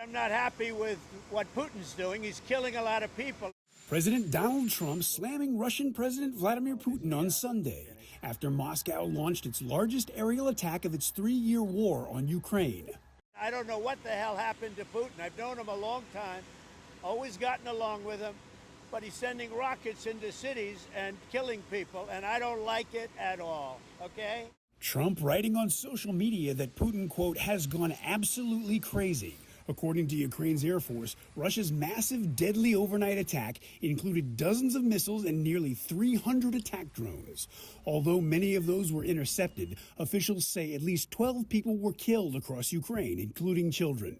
I'm not happy with what Putin's doing. He's killing a lot of people. President Donald Trump slamming Russian President Vladimir Putin on Sunday after Moscow launched its largest aerial attack of its 3-year war on Ukraine. I don't know what the hell happened to Putin. I've known him a long time, always gotten along with him, but he's sending rockets into cities and killing people, and I don't like it at all, okay? Trump writing on social media that Putin, quote, has gone absolutely crazy. According to Ukraine's Air Force, Russia's massive, deadly overnight attack included dozens of missiles and nearly 300 attack drones. Although many of those were intercepted, officials say at least 12 people were killed across Ukraine, including children.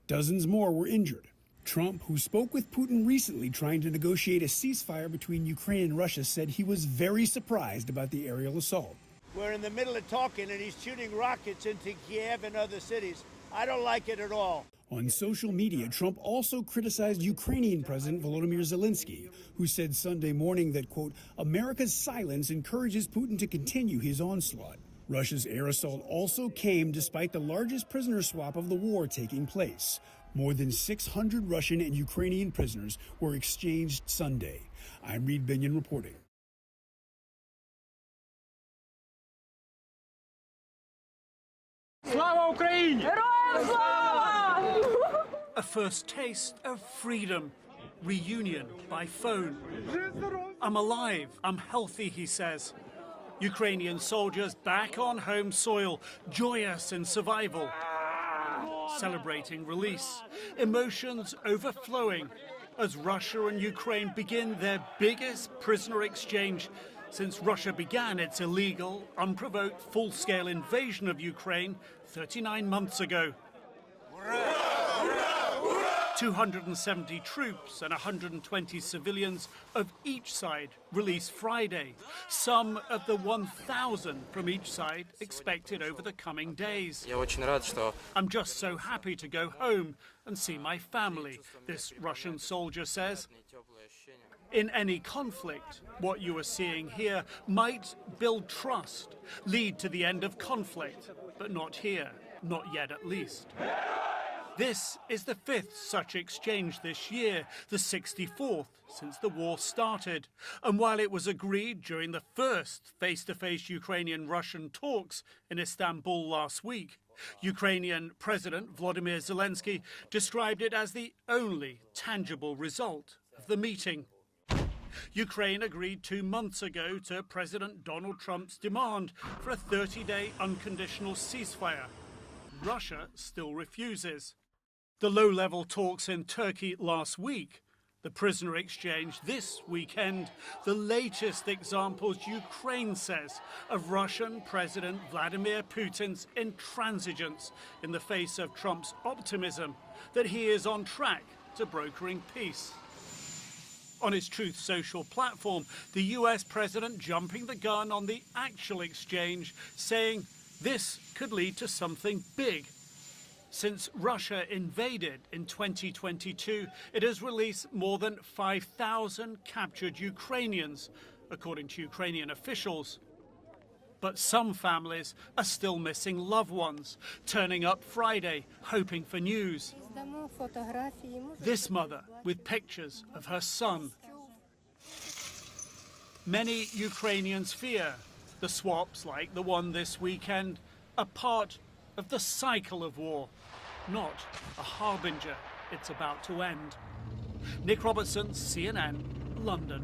Dozens more were injured. Trump, who spoke with Putin recently trying to negotiate a ceasefire between Ukraine and Russia, said he was very surprised about the aerial assault. We're in the middle of talking, and he's shooting rockets into Kiev and other cities. I don't like it at all. On social media, Trump also criticized Ukrainian President Volodymyr Zelensky, who said Sunday morning that, quote, America's silence encourages Putin to continue his onslaught. Russia's air assault also came despite the largest prisoner swap of the war taking place. More than 600 Russian and Ukrainian prisoners were exchanged Sunday. I'm Reed Binion reporting. Slava Ukraini! Героям слава! A first taste of freedom. Reunion by phone. I'm alive, I'm healthy, he says. Ukrainian soldiers back on home soil, joyous in survival. Celebrating release. Emotions overflowing as Russia and Ukraine begin their biggest prisoner exchange since Russia began its illegal, unprovoked, full-scale invasion of Ukraine 39 months ago. 270 troops and 120 civilians of each side released Friday. Some of the 1,000 from each side expected over the coming days. I'm just so happy to go home and see my family, this Russian soldier says. In any conflict, what you are seeing here might build trust, lead to the end of conflict, but not here, not yet at least. This is the 5th such exchange this year, the 64th since the war started. And while it was agreed during the first face-to-face Ukrainian-Russian talks in Istanbul last week, Ukrainian President Volodymyr Zelensky described it as the only tangible result of the meeting. Ukraine agreed 2 months ago to President Donald Trump's demand for a 30-day unconditional ceasefire. Russia still refuses. The low-level talks in Turkey last week, the prisoner exchange this weekend, the latest examples, Ukraine says, of Russian President Vladimir Putin's intransigence in the face of Trump's optimism that he is on track to brokering peace. On his Truth Social platform, the US president jumping the gun on the actual exchange, saying this could lead to something big. Since Russia invaded in 2022, it has released more than 5,000 captured Ukrainians, according to Ukrainian officials. But some families are still missing loved ones, turning up Friday, hoping for news. This mother with pictures of her son. Many Ukrainians fear the swaps like the one this weekend are part of the cycle of war, not a harbinger it's about to end. Nick Robertson, CNN, London.